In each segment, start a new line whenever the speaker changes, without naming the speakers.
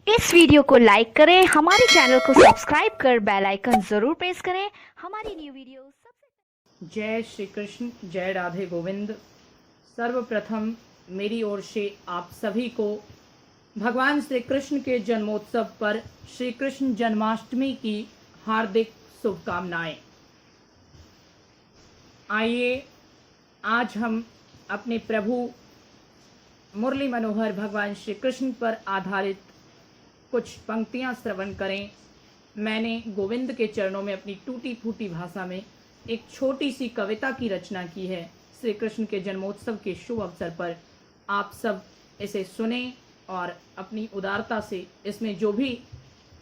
इस वीडियो को लाइक करें, हमारे चैनल को सब्सक्राइब कर बेल आइकन जरूर प्रेस करें हमारी न्यू वीडियो सबसे।
जय श्री कृष्ण, जय राधे गोविंद। सर्वप्रथम मेरी ओर से आप सभी को भगवान श्री कृष्ण के जन्मोत्सव पर श्री कृष्ण जन्माष्टमी की हार्दिक शुभकामनाएं। आइए आज हम अपने प्रभु मुरली मनोहर भगवान श्री कृष्ण पर आधारित कुछ पंक्तियां श्रवण करें। मैंने गोविंद के चरणों में अपनी टूटी फूटी भाषा में एक छोटी सी कविता की रचना की है श्री कृष्ण के जन्मोत्सव के शुभ अवसर पर। आप सब इसे सुने और अपनी उदारता से इसमें जो भी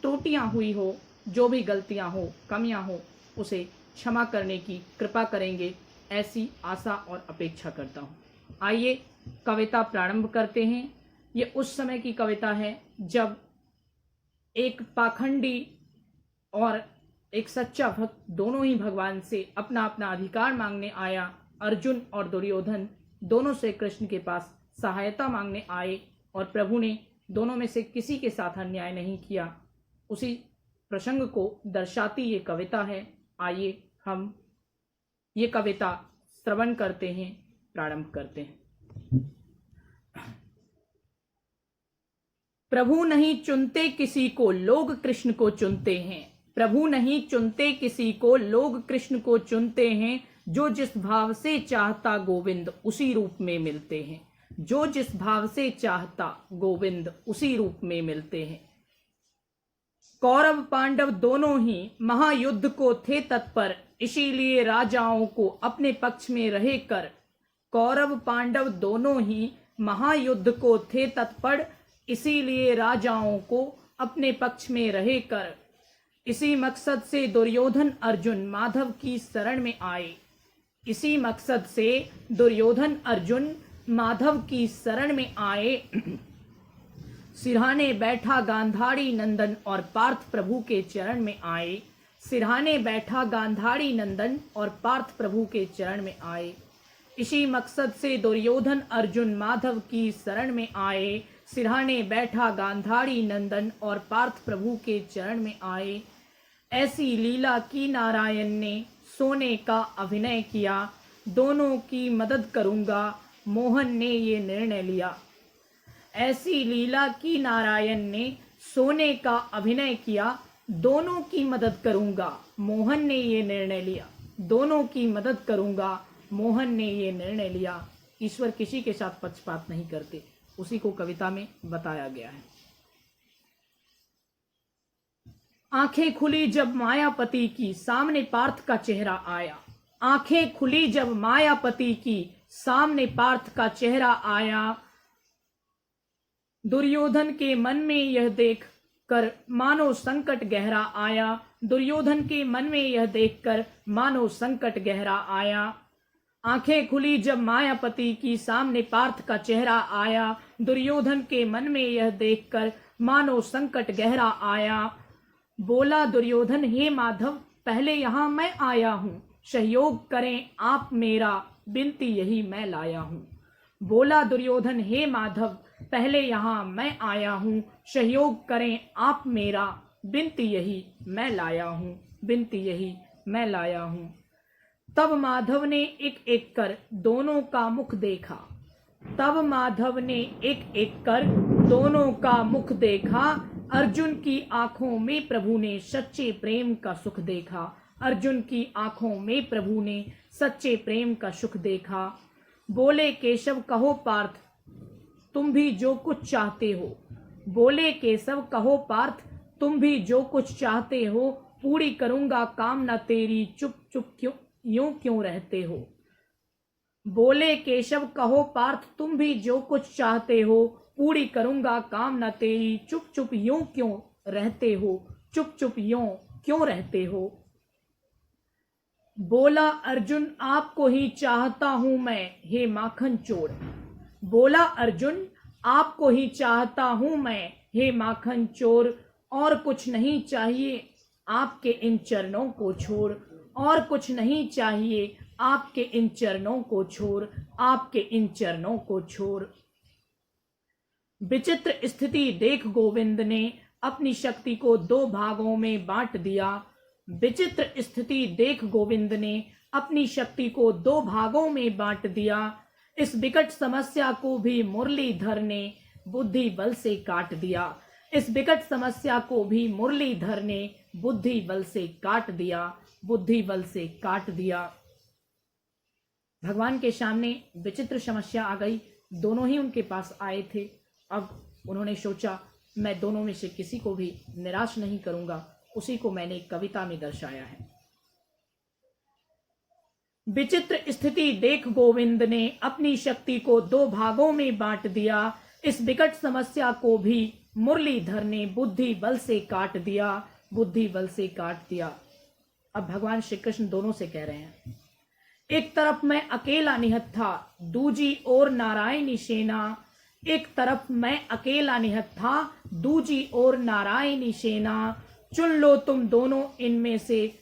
त्रुटियां हुई हो, जो भी गलतियां हो, कमियां हो, उसे क्षमा करने की कृपा करेंगे, ऐसी आशा और अपेक्षा करता हूँ। आइए कविता प्रारंभ करते हैं। ये उस समय की कविता है जब एक पाखंडी और एक सच्चा भक्त दोनों ही भगवान से अपना अपना अधिकार मांगने आया। अर्जुन और दुर्योधन दोनों से कृष्ण के पास सहायता मांगने आए और प्रभु ने दोनों में से किसी के साथ अन्याय नहीं किया। उसी प्रसंग को दर्शाती ये कविता है। आइए हम ये कविता श्रवण करते हैं, प्रारंभ करते हैं। प्रभु नहीं चुनते किसी को, लोग कृष्ण को चुनते हैं। प्रभु नहीं चुनते किसी को, लोग कृष्ण को चुनते हैं। जो जिस भाव से चाहता गोविंद उसी रूप में मिलते हैं। जो जिस भाव से चाहता गोविंद उसी रूप में मिलते हैं। कौरव पांडव दोनों ही महायुद्ध को थे तत्पर, इसीलिए राजाओं को अपने पक्ष में रहे कर। कौरव पांडव दोनों ही महायुद्ध को थे तत्पर, इसीलिए राजाओं को अपने पक्ष में रहे कर। इसी मकसद से दुर्योधन अर्जुन माधव की शरण में आए। इसी मकसद से दुर्योधन अर्जुन माधव की शरण में आए। सिरहाने बैठा गांधारी नंदन और पार्थ प्रभु के चरण में आए। सिरहाने बैठा गांधारी नंदन और पार्थ प्रभु के चरण में आए। इसी मकसद से दुर्योधन अर्जुन माधव की शरण में आए। सिरहाने बैठा गांधारी नंदन और पार्थ प्रभु के चरण में आए। ऐसी लीला की नारायण ने सोने का अभिनय किया, दोनों की मदद करूंगा मोहन ने ये निर्णय लिया। ऐसी लीला की नारायण ने सोने का अभिनय किया, दोनों की मदद करूंगा मोहन ने ये निर्णय लिया। दोनों की मदद करूंगा मोहन ने ये निर्णय लिया। ईश्वर किसी के साथ पक्षपात नहीं करते, उसी को कविता में बताया गया है। आंखें खुली जब मायापति की, सामने पार्थ का चेहरा आया। आंखें खुली जब मायापति की, सामने पार्थ का चेहरा आया। दुर्योधन के मन में यह देख कर मानो संकट गहरा आया। दुर्योधन के मन में यह देखकर मानो संकट गहरा आया। आंखें खुली जब मायापति की, सामने पार्थ का चेहरा आया। दुर्योधन के मन में यह देखकर मानो संकट गहरा आया। बोला दुर्योधन हे माधव, पहले यहाँ मैं आया हूँ, सहयोग करें आप मेरा, बिनती यही मैं लाया हूँ। बोला दुर्योधन हे माधव, पहले यहाँ मैं आया हूँ, सहयोग करें आप मेरा, बिनती यही मैं लाया हूँ, बिनती यही मैं लाया हूँ। तब माधव ने एक एक कर दोनों का मुख देखा। तब माधव ने एक एक कर दोनों का मुख देखा। अर्जुन की आंखों में प्रभु ने सच्चे प्रेम का सुख देखा। अर्जुन की आंखों में प्रभु ने सच्चे प्रेम का सुख देखा। बोले केशव कहो पार्थ, तुम भी जो कुछ चाहते हो। बोले केशव कहो पार्थ, तुम भी जो कुछ चाहते हो। पूरी करूंगा कामना तेरी, चुप चुप क्यों यूं क्यों रहते हो। बोले केशव कहो पार्थ, तुम भी जो कुछ चाहते हो। पूरी करूंगा कामना तेरी, चुप चुप यूं क्यों रहते हो। चुप चुप यूं क्यों रहते हो। बोला अर्जुन आपको ही चाहता हूं मैं, हे माखन चोर। बोला अर्जुन आपको ही चाहता हूं मैं, हे माखन चोर। और कुछ नहीं चाहिए आपके इन चरणों को छोड़। और कुछ नहीं चाहिए आपके इन चरणों को छोड़। आपके इन चरणों को छोड़। विचित्र स्थिति देख गोविंद ने अपनी शक्ति को दो भागों में बांट दिया। विचित्र स्थिति देख गोविंद ने अपनी शक्ति को दो भागों में बांट दिया। इस विकट समस्या को भी मुरलीधर ने बुद्धि बल से काट दिया। इस विकट समस्या को भी मुरलीधर ने बुद्धि बल से काट दिया, बुद्धि बल से काट दिया। भगवान के सामने विचित्र समस्या आ गई। दोनों ही उनके पास आए थे। अब उन्होंने सोचा मैं दोनों में से किसी को भी निराश नहीं करूंगा। उसी को मैंने एक कविता में दर्शाया है। विचित्र स्थिति देख गोविंद ने अपनी शक्ति को दो भागों में बांट दिया। इस विकट समस्या को भी मुरलीधर ने बुद्धि बल से काट दिया, बुद्धि बल से काट दिया। अब भगवान श्री कृष्ण दोनों से कह रहे हैं, एक तरफ मैं अकेला निहत था, दूजी ओर नारायणी सेना। एक तरफ मैं अकेला निहत था, दूजी ओर नारायणी सेना। चुन लो तुम दोनों इनमें से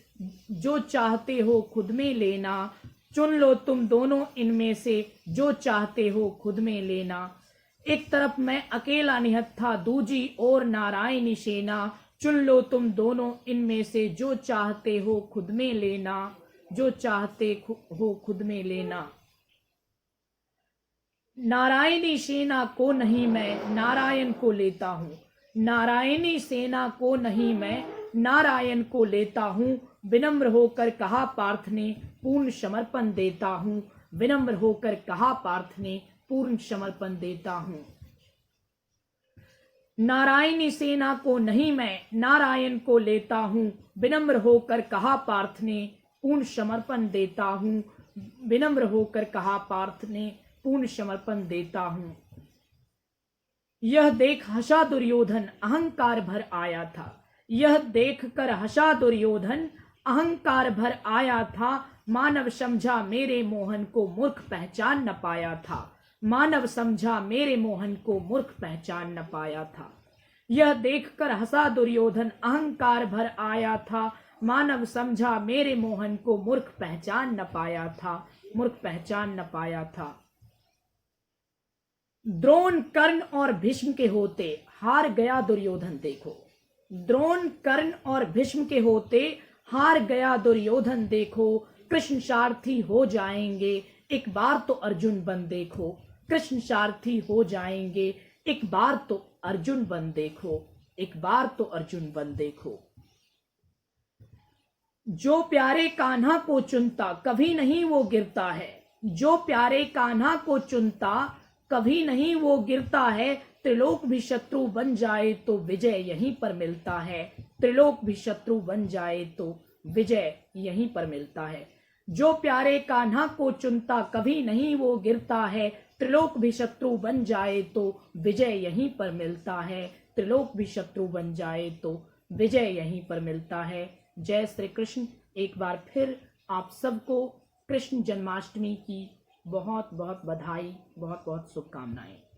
जो चाहते हो खुद में लेना। चुन लो तुम दोनों इनमें से जो चाहते हो खुद में लेना। एक तरफ मैं अकेला निहत था, दूजी ओर नारायणी सेना। चुन लो तुम दोनों इनमें से जो चाहते हो खुद में लेना, जो चाहते हो खुद में लेना। नारायणी सेना को नहीं मैं नारायण को लेता हूँ। नारायणी सेना को नहीं मैं नारायण को लेता हूँ। विनम्र होकर कहा पार्थ ने पूर्ण समर्पण देता हूँ। विनम्र होकर कहा पार्थ ने पूर्ण समर्पण देता हूँ। नारायणी सेना को नहीं मैं नारायण को लेता हूँ। विनम्र होकर कहा पार्थ ने पूर्ण समर्पण देता हूँ। विनम्र होकर कहा पार्थ ने पूर्ण समर्पण देता हूँ। यह देख हंसा दुर्योधन अहंकार भर आया था। यह देख कर हंसा दुर्योधन अहंकार भर आया था। मानव समझा मेरे मोहन को मूर्ख पहचान न पाया था। मानव समझा मेरे मोहन को मूर्ख पहचान न पाया था। यह देखकर हंसा दुर्योधन अहंकार भर आया था। मानव समझा मेरे मोहन को मूर्ख पहचान न पाया था, मूर्ख पहचान न पाया था। द्रोण कर्ण और भीष्म के होते हार गया दुर्योधन देखो। द्रोण कर्ण और भीष्म के होते हार गया दुर्योधन देखो। कृष्ण सारथी हो जाएंगे एक बार तो अर्जुन बन देखो। कृष्ण सारथी हो जाएंगे एक बार तो अर्जुन बन देखो। एक बार तो अर्जुन बन देखो। जो प्यारे कान्हा को चुनता कभी नहीं वो गिरता है। जो प्यारे कान्हा को चुनता कभी नहीं वो गिरता है। त्रिलोक भी शत्रु बन जाए तो विजय यहीं पर मिलता है। त्रिलोक भी शत्रु बन जाए तो विजय यहीं पर मिलता है। जो प्यारे कान्हा को चुनता कभी नहीं वो गिरता है। त्रिलोक भी शत्रु बन जाए तो विजय यहीं पर मिलता है। त्रिलोक भी शत्रु बन जाए तो विजय यहीं पर मिलता है। जय श्री कृष्ण। एक बार फिर आप सबको कृष्ण जन्माष्टमी की बहुत बहुत बधाई, बहुत बहुत शुभकामनाएं।